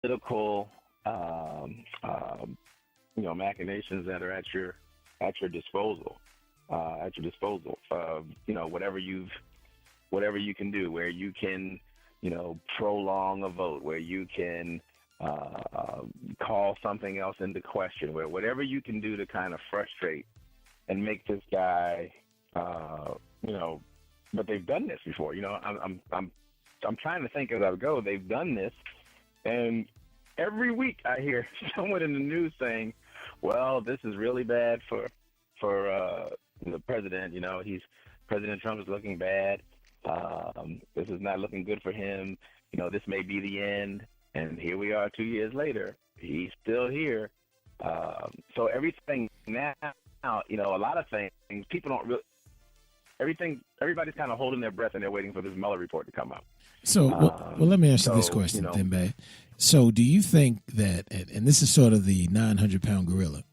political, machinations that are at your disposal, whatever you can do, where you can, prolong a vote, where you can call something else into question, where whatever you can do to kind of frustrate and make this guy, uh, you know, but they've done this before. I'm trying to think as I go. They've done this, and every week I hear someone in the news saying, "Well, this is really bad for the president. He's President Trump is looking bad. This is not looking good for him. This may be the end." And here we are 2 years later. He's still here. So everything now, a lot of things people don't really. Everybody's kind of holding their breath and they're waiting for this Mueller report to come out. So, let me ask you this question, Thimba. So, do you think that, and this is sort of the 900-pound gorilla,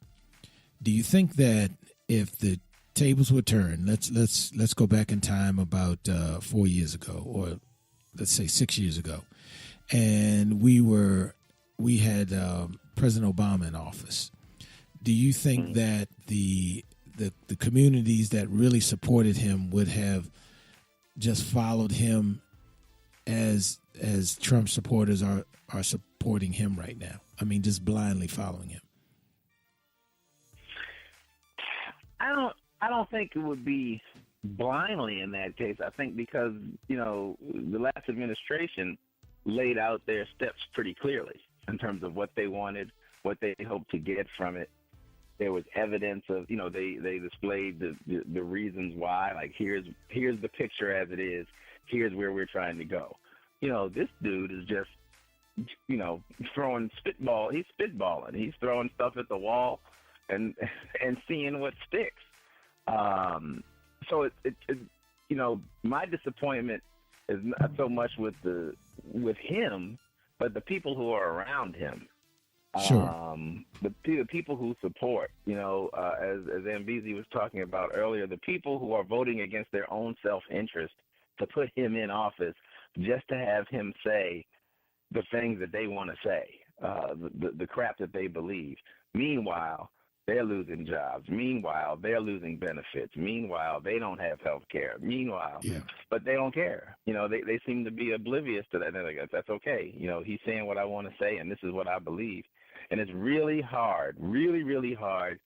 do you think that if the tables were turned, let's go back in time about 4 years ago, or let's say 6 years ago, and we had President Obama in office, do you think that the communities that really supported him would have just followed him as Trump supporters are supporting him right now? I mean, just blindly following him. I don't think it would be blindly in that case. I think because, the last administration laid out their steps pretty clearly in terms of what they wanted, what they hoped to get from it. There was evidence of, they displayed the reasons why, like here's the picture as it is. Here's where we're trying to go. This dude is just, throwing spitball. He's spitballing. He's throwing stuff at the wall and seeing what sticks. So my disappointment is not so much with him, but the people who are around him. Sure. The people who support, as Zambezi was talking about earlier, the people who are voting against their own self-interest to put him in office just to have him say the things that they want to say, the crap that they believe. Meanwhile, they're losing jobs. Meanwhile, they're losing benefits. Meanwhile, they don't have health care. Meanwhile, but they don't care. They seem to be oblivious to that. They're like, that's okay. He's saying what I want to say, and this is what I believe. And it's really hard, really, really hard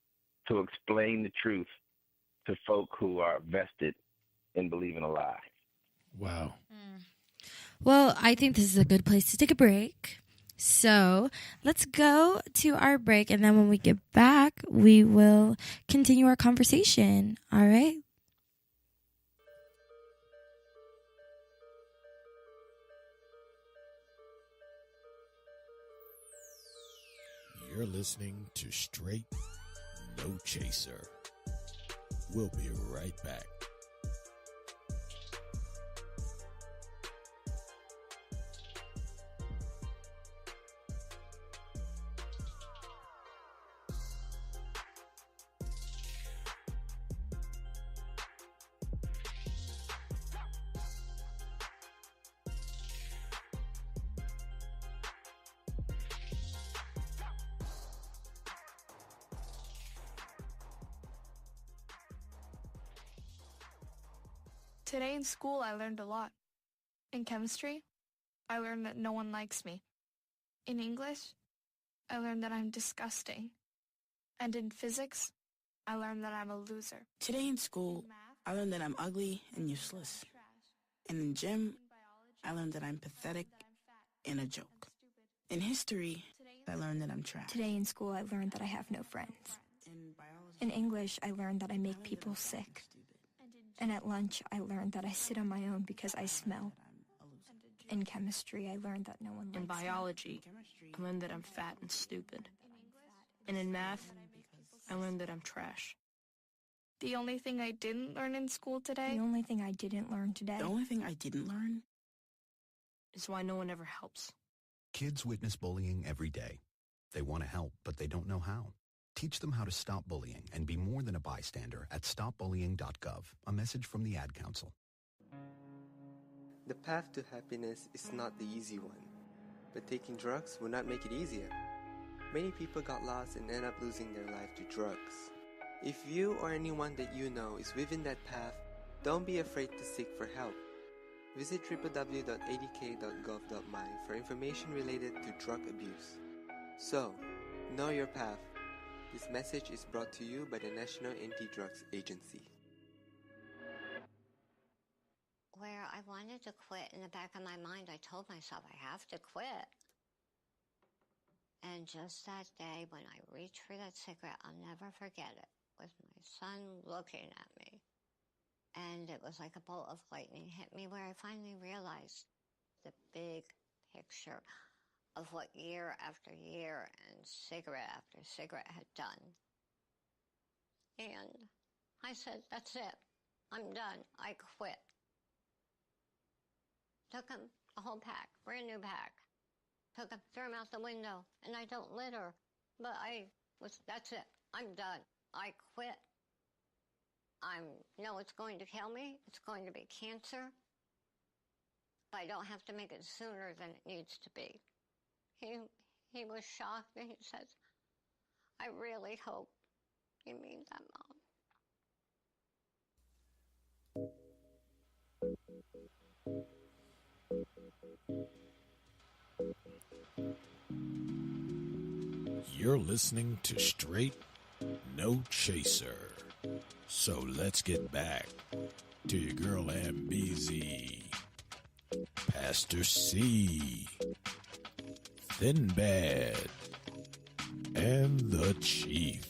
to explain the truth to folk who are vested in believing a lie. Wow. Well, I think this is a good place to take a break. So let's go to our break, and then when we get back, we will continue our conversation. All right? You're listening to Straight No Chaser. We'll be right back. Today in school, I learned a lot. In chemistry, I learned that no one likes me. In English, I learned that I'm disgusting. And in physics, I learned that I'm a loser. Today in school, I learned that I'm ugly and useless. And in gym, I learned that I'm pathetic and a joke. In history, I learned that I'm trash. Today in school, I learned that I have no friends. In English, I learned that I make people sick. And at lunch, I learned that I sit on my own because I smell. In chemistry, I learned that no one likes me. In biology, I learned that I'm fat and stupid. And in math, I learned that I'm trash. The only thing I didn't learn in school today? The only thing I didn't learn today. The only thing I didn't learn is why no one ever helps. Kids witness bullying every day. They want to help, but they don't know how. Teach them how to stop bullying and be more than a bystander at stopbullying.gov. A message from the Ad Council. The path to happiness is not the easy one. but taking drugs will not make it easier. Many people got lost and end up losing their life to drugs. If you or anyone that you know is within that path, don't be afraid to seek for help. Visit www.adk.gov.my for information related to drug abuse. So, know your path. This message is brought to you by the National Anti-Drugs Agency. Where I wanted to quit, in the back of my mind, I told myself I have to quit. And just that day when I reached for that cigarette, I'll never forget it, with my son looking at me. And it was like a bolt of lightning hit me, where I finally realized the big picture of what year after year and cigarette after cigarette had done. And I said, that's it. I'm done. I quit. Took him a whole pack, brand new pack. Took him, threw him out the window, and I don't litter. But that's it. I'm done. I quit. I know it's going to kill me. It's going to be cancer. But I don't have to make it sooner than it needs to be. He was shocked, and he says, I really hope you mean that, Mom. You're listening to Straight No Chaser. So let's get back to your girl MBZ, Pastor C, Thin Bad, and the Chief.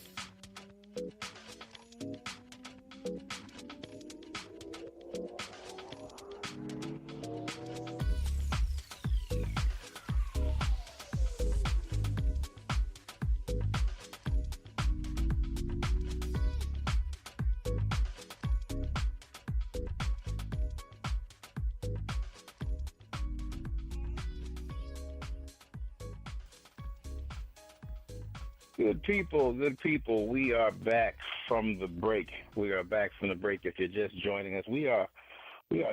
Good people. We are back from the break. If you're just joining us, we are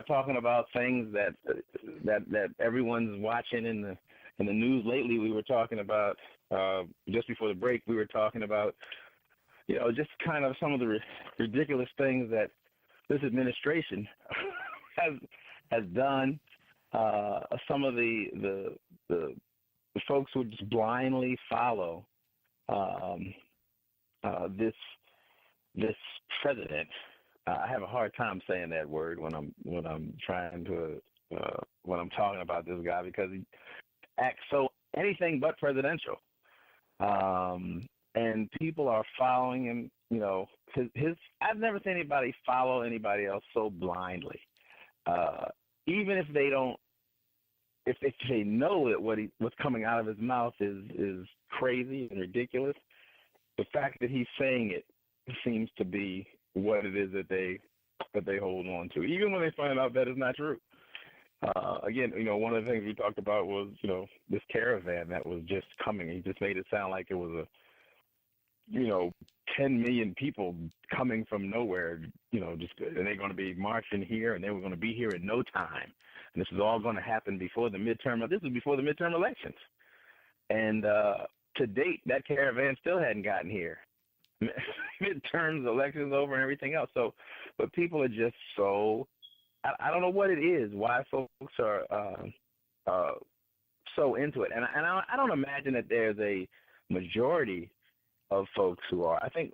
talking about things that everyone's watching in the news lately. We were talking about just before the break. We were talking about just kind of some of the ridiculous things that this administration has done. Some of the folks who just blindly follow this president. I have a hard time saying that word when I'm talking about this guy, because he acts so anything but presidential. And people are following him. I've never seen anybody follow anybody else so blindly. Even if they don't, if they know that what's coming out of his mouth is crazy and ridiculous, the fact that he's saying it seems to be what it is that they hold on to, even when they find out that it's not true. Again, one of the things we talked about was, this caravan that was just coming. He just made it sound like it was 10 million people coming from nowhere, and they're going to be marching here, and they were going to be here in no time. And this is all going to happen before the midterm. This is before the midterm elections. And to date, that caravan still hadn't gotten here. Midterms, elections over, and everything else. So, but people are just so, I don't know what it is, why folks are so into it. And I don't imagine that there's a majority of folks who are. I think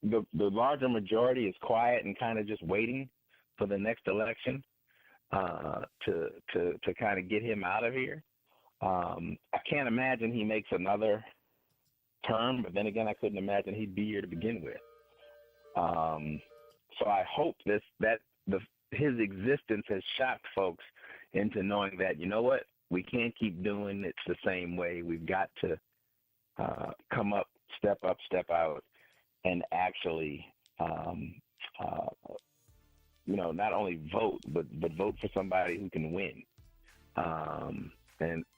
the larger majority is quiet and kind of just waiting for the next election to kind of get him out of here. I can't imagine he makes another term, but then again, I couldn't imagine he'd be here to begin with. So I hope his existence has shocked folks into knowing that, what, we can't keep doing it the same way. We've got to come up, step out, and actually, not only vote, but vote for somebody who can win,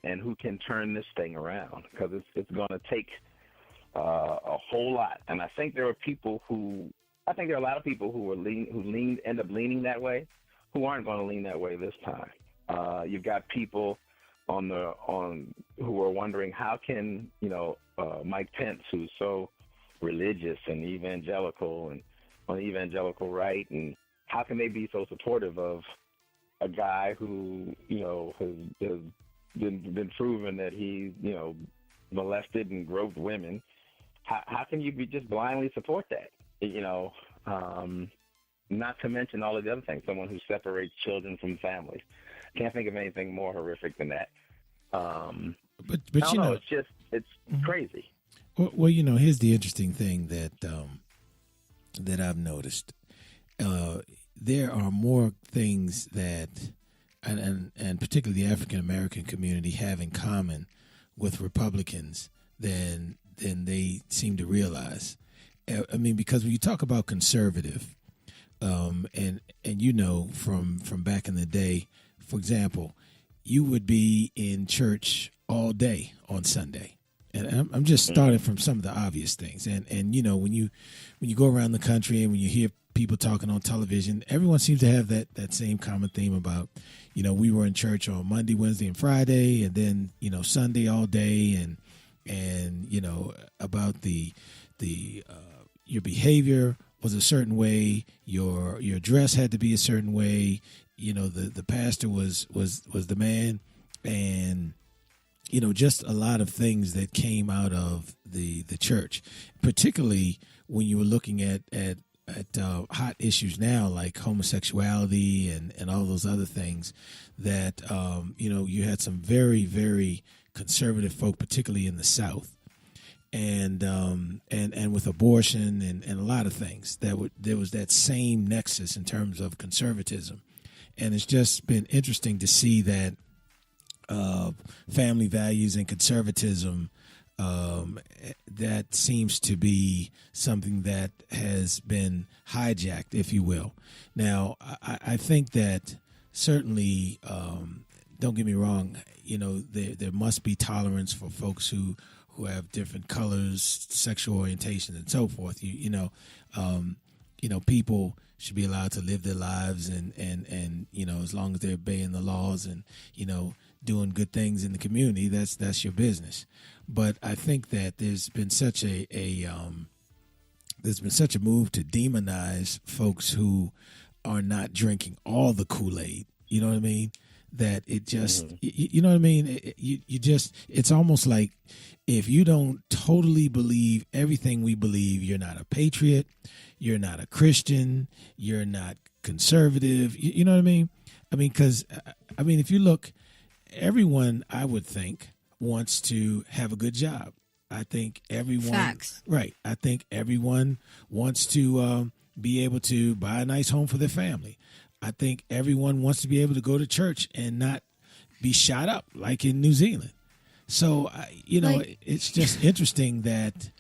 and who can turn this thing around, because it's going to take a whole lot. And I think there are a lot of people who end up leaning that way, who aren't going to lean that way this time. You've got people who are wondering how can Mike Pence, who's so religious and evangelical and on the evangelical right, and how can they be so supportive of a guy who has been proven that he molested and groped women? How can you just blindly support that? Not to mention all of the other things. Someone who separates children from families. Can't think of anything more horrific than that. But it's crazy. Well, here's the interesting thing that I've noticed. There are more things that, and particularly the African American community, have in common with Republicans than they seem to realize. I mean, because when you talk about conservative, and from back in the day, for example, you would be in church all day on Sunday. And I'm just starting from some of the obvious things. And when you go around the country and when you hear people talking on television, everyone seems to have that same common theme about, we were in church on Monday, Wednesday, and Friday, and then, Sunday all day, and about the your behavior was a certain way, your dress had to be a certain way, the pastor was the man, and just a lot of things that came out of the church, particularly when you were looking at hot issues now like homosexuality and all those other things that you had some very, very conservative folk, particularly in the South, and with abortion and a lot of things there was that same nexus in terms of conservatism. And it's just been interesting to see that family values and conservatism, that seems to be something that has been hijacked, if you will. Now, I think that certainly, don't get me wrong, there must be tolerance for folks who have different colors, sexual orientations, and so forth. People should be allowed to live their lives and as long as they're obeying the laws and doing good things in the community, that's your business. But I think that there's been such a move to demonize folks who are not drinking all the Kool-Aid. You know what I mean? That it just, you know what I mean? It's almost like if you don't totally believe everything we believe, you're not a patriot, you're not a Christian, you're not conservative. You know what I mean? Because if you look, everyone, I would think, wants to have a good job. I think everyone, facts. Right. I think everyone wants to be able to buy a nice home for their family. I think everyone wants to be able to go to church and not be shot up like in New Zealand. So, it's just interesting that,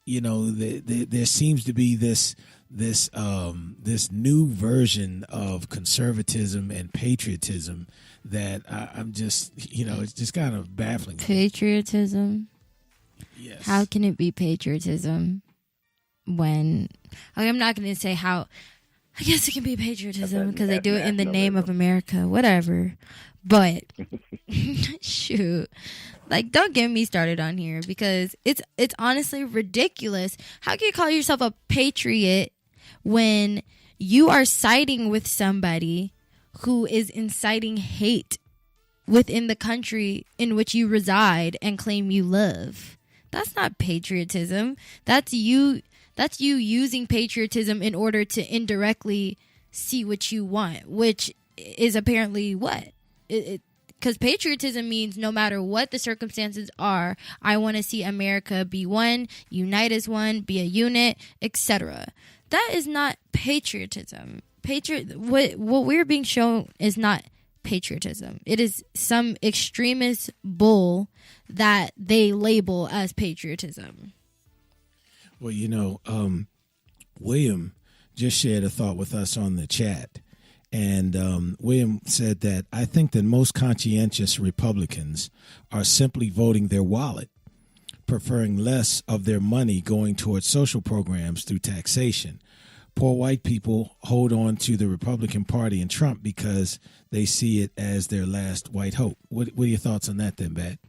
there seems to be this new version of conservatism and patriotism that I'm just, it's just kind of baffling. Patriotism? Yes. How can it be patriotism when, I'm not going to say how, I guess it can be patriotism because they do it in the name of America, whatever. But shoot, don't get me started on here because it's honestly ridiculous. How can you call yourself a patriot when you are siding with somebody who is inciting hate within the country in which you reside and claim you live? That's not patriotism. That's you using patriotism in order to indirectly see what you want, which is apparently what? Because patriotism means no matter what the circumstances are, I want to see America be one, unite as one, be a unit, etc. That is not patriotism. What we're being shown is not patriotism. It is some extremist bull that they label as patriotism. Well, William just shared a thought with us on the chat. And William said that I think that most conscientious Republicans are simply voting their wallet, preferring less of their money going towards social programs through taxation, poor white people hold on to the Republican Party and Trump because they see it as their last white hope. What are your thoughts on that then, Bat?